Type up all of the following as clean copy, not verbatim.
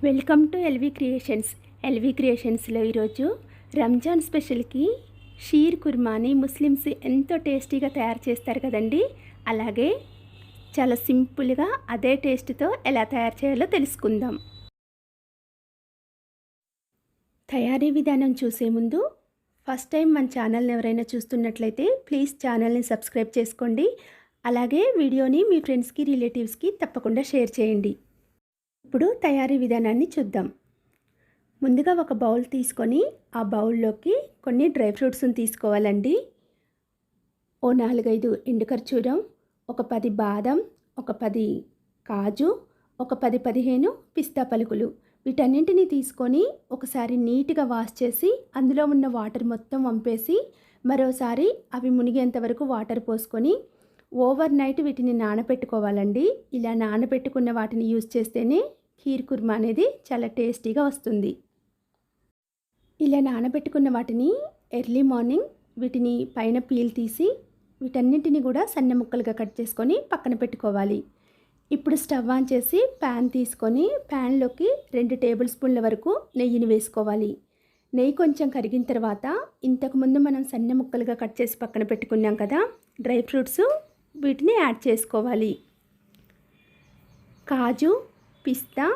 Welcome to LV creations. ఎల్వి క్రియేషన్స్లో ఈరోజు రంజాన్ స్పెషల్కి షీర్ కుర్మాని ముస్లిమ్స్ ఎంతో టేస్టీగా తయారు చేస్తారు కదండి. అలాగే చాలా సింపుల్గా అదే టేస్ట్తో ఎలా తయారు చేయాలో తెలుసుకుందాం. తయారీ విధానం చూసే ముందు ఫస్ట్ టైం మన ఛానల్ని ఎవరైనా చూస్తున్నట్లయితే ప్లీజ్ ఛానల్ని సబ్స్క్రైబ్ చేసుకోండి. అలాగే వీడియోని మీ ఫ్రెండ్స్కి రిలేటివ్స్కి తప్పకుండా షేర్ చేయండి. ఇప్పుడు తయారీ విధానాన్ని చూద్దాం. ముందుగా ఒక బౌల్ తీసుకొని ఆ బౌల్లోకి కొన్ని డ్రై ఫ్రూట్స్ని తీసుకోవాలండి. ఓ 4-5 ఎండు ఖర్జూరం, ఒక 10 బాదం, ఒక 10 కాజు, ఒక 10-15 పిస్తా పలుకులు, వీటన్నింటినీ తీసుకొని ఒకసారి నీట్గా వాష్ చేసి అందులో ఉన్న వాటర్ మొత్తం వంపేసి మరోసారి అవి మునిగేంత వరకు వాటర్ పోసుకొని ఓవర్ నైట్ వీటిని నానబెట్టుకోవాలండి. ఇలా నానబెట్టుకున్న వాటిని యూజ్ చేస్తేనే ఖీర్ కుర్మా అనేది చాలా టేస్టీగా వస్తుంది. ఇలా నానబెట్టుకున్న వాటిని ఎర్లీ మార్నింగ్ వీటిని పైన పీల్ తీసి వీటన్నింటినీ కూడా సన్న ముక్కలుగా కట్ చేసుకొని పక్కన పెట్టుకోవాలి. ఇప్పుడు స్టవ్ ఆన్ చేసి ప్యాన్ తీసుకొని ప్యాన్లోకి 2 టేబుల్ స్పూన్ల వరకు నెయ్యిని వేసుకోవాలి. నెయ్యి కొంచెం కరిగిన తర్వాత ఇంతకుముందు మనం సన్న ముక్కలుగా కట్ చేసి పక్కన పెట్టుకున్నాం కదా డ్రై ఫ్రూట్స్, వీటిని యాడ్ చేసుకోవాలి. కాజు, పిస్తా,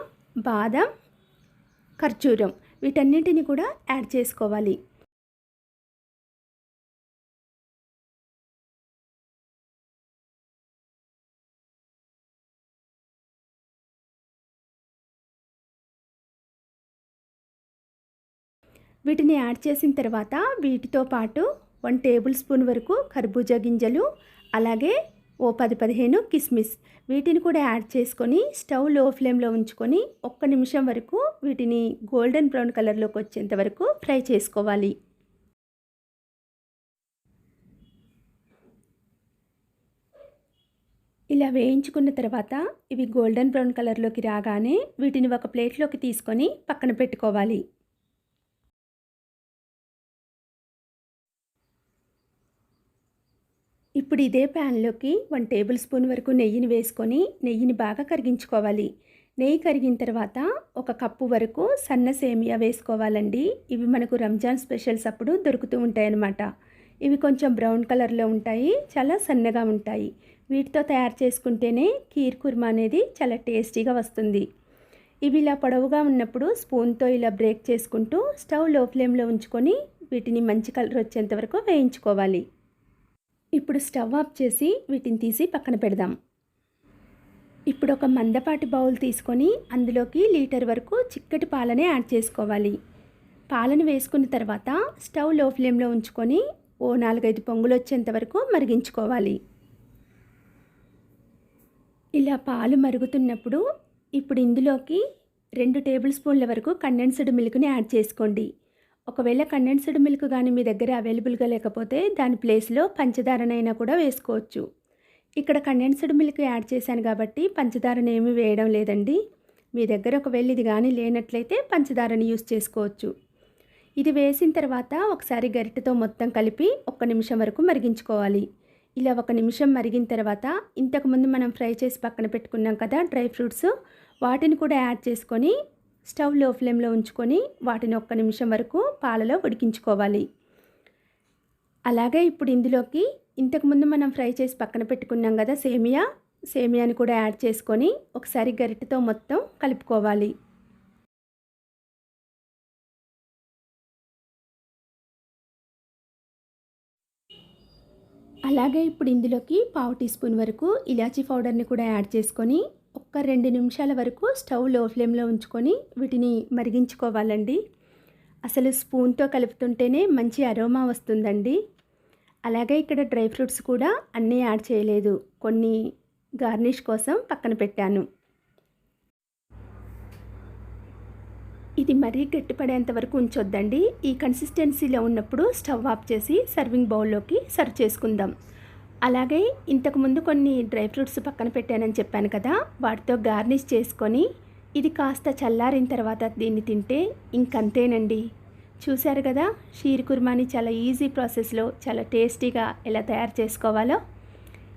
బాదం, ఖర్జూరం వీటన్నింటిని కూడా యాడ్ చేసుకోవాలి. వీటిని యాడ్ చేసిన తర్వాత వీటితో పాటు 1 టేబుల్ స్పూన్ వరకు కర్బూజా గింజలు, అలాగే ఓ 10-15 కిస్మిస్ వీటిని కూడా యాడ్ చేసుకొని స్టవ్ లో ఫ్లేమ్లో ఉంచుకొని 1 నిమిషం వరకు వీటిని గోల్డెన్ బ్రౌన్ కలర్లోకి వచ్చేంత వరకు ఫ్రై చేసుకోవాలి. ఇలా వేయించుకున్న తర్వాత ఇవి గోల్డెన్ బ్రౌన్ కలర్లోకి రాగానే వీటిని ఒక ప్లేట్లోకి తీసుకొని పక్కన పెట్టుకోవాలి. ఇప్పుడు ఇదే ప్యాన్లోకి 1 టేబుల్ స్పూన్ వరకు నెయ్యిని వేసుకొని నెయ్యిని బాగా కరిగించుకోవాలి. నెయ్యి కరిగిన తర్వాత 1 కప్పు వరకు సన్న సేమియా వేసుకోవాలండి. ఇవి మనకు రంజాన్ స్పెషల్స్ అప్పుడు దొరుకుతూ ఉంటాయి అన్నమాట. ఇవి కొంచెం బ్రౌన్ కలర్లో ఉంటాయి, చాలా సన్నగా ఉంటాయి. వీటితో తయారు చేసుకుంటేనే ఖీర్ కుర్మా అనేది చాలా టేస్టీగా వస్తుంది. ఇవి ఇలా పొడవుగా ఉన్నప్పుడు స్పూన్తో ఇలా బ్రేక్ చేసుకుంటూ స్టవ్ లో ఫ్లేమ్లో ఉంచుకొని వీటిని మంచి కలర్ వచ్చేంత వరకు వేయించుకోవాలి. ఇప్పుడు స్టవ్ ఆఫ్ చేసి వీటిని తీసి పక్కన పెడదాం. ఇప్పుడు ఒక మందపాటి బౌల్ తీసుకొని అందులోకి లీటర్ వరకు చిక్కటి పాలని యాడ్ చేసుకోవాలి. పాలను వేసుకున్న తర్వాత స్టవ్ లో ఫ్లేమ్లో ఉంచుకొని ఓ 4-5 పొంగులు వచ్చేంత వరకు మరిగించుకోవాలి. ఇలా పాలు మరుగుతున్నప్పుడు ఇప్పుడు ఇందులోకి 2 టేబుల్ స్పూన్ల వరకు కండెన్స్డ్ మిల్క్ని యాడ్ చేసుకోండి. ఒకవేళ కండెన్స్డ్ మిల్క్ కానీ మీ దగ్గర అవైలబుల్గా లేకపోతే దాని ప్లేస్లో పంచదారనైనా కూడా వేసుకోవచ్చు. ఇక్కడ కండెన్స్డ్ మిల్క్ యాడ్ చేశాను కాబట్టి పంచదారని ఏమీ వేయడం లేదండి. మీ దగ్గర ఒకవేళ ఇది కానీ లేనట్లయితే పంచదారని యూస్ చేసుకోవచ్చు. ఇది వేసిన తర్వాత ఒకసారి గరిటెతో మొత్తం కలిపి 1 నిమిషం వరకు మరిగించుకోవాలి. ఇలా 1 నిమిషం మరిగిన తర్వాత ఇంతకుముందు మనం ఫ్రై చేసి పక్కన పెట్టుకున్నాం కదా డ్రై ఫ్రూట్స్, వాటిని కూడా యాడ్ చేసుకొని స్టవ్ లో ఫ్లేమ్లో ఉంచుకొని వాటిని 1 నిమిషం వరకు పాలలో ఉడికించుకోవాలి. అలాగే ఇప్పుడు ఇందులోకి ఇంతకుముందు మనం ఫ్రై చేసి పక్కన పెట్టుకున్నాం కదా సేమియాని కూడా యాడ్ చేసుకొని ఒకసారి గరిటెతో మొత్తం కలుపుకోవాలి. అలాగే ఇప్పుడు ఇందులోకి 1/2 టీ స్పూన్ వరకు ఇలాచీ పౌడర్ని కూడా యాడ్ చేసుకొని 2 నిమిషాల వరకు స్టవ్ లో ఫ్లేమ్లో ఉంచుకొని వీటిని మరిగించుకోవాలండి. అసలు స్పూన్తో కలుపుతుంటేనే మంచి అరోమా వస్తుందండి. అలాగే ఇక్కడ డ్రై ఫ్రూట్స్ కూడా అన్నీ యాడ్ చేయలేదు, కొన్ని గార్నిష్ కోసం పక్కన పెట్టాను. ఇది మరీ గట్టిపడేంత వరకు ఉంచొద్దండి. ఈ కన్సిస్టెన్సీలో ఉన్నప్పుడు స్టవ్ ఆఫ్ చేసి సర్వింగ్ బౌల్లోకి సర్వ్ చేసుకుందాం. అలాగే ఇంతకుముందు కొన్ని డ్రై ఫ్రూట్స్ పక్కన పెట్టానని చెప్పాను కదా, వాటితో గార్నిష్ చేసుకొని ఇది కాస్త చల్లారిన తర్వాత దీన్ని తింటే ఇంకంతేనండి. చూశారు కదా షీర్ కుర్మాని చాలా ఈజీ ప్రాసెస్లో చాలా టేస్టీగా ఎలా తయారు చేసుకోవాలో.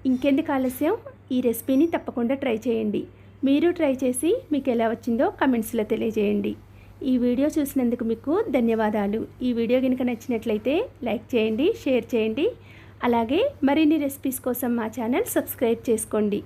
ఇంకెందుకు ఆలస్యం, ఈ రెసిపీని తప్పకుండా ట్రై చేయండి. మీరు ట్రై చేసి మీకు ఎలా వచ్చిందో కమెంట్స్లో తెలియజేయండి. ఈ వీడియో చూసినందుకు మీకు ధన్యవాదాలు. ఈ వీడియో కనుక నచ్చినట్లయితే లైక్ చేయండి, షేర్ చేయండి. అలాగే మరిన్ని రెసిపీస్ కోసం మా ఛానల్ సబ్స్క్రైబ్ చేసుకోండి.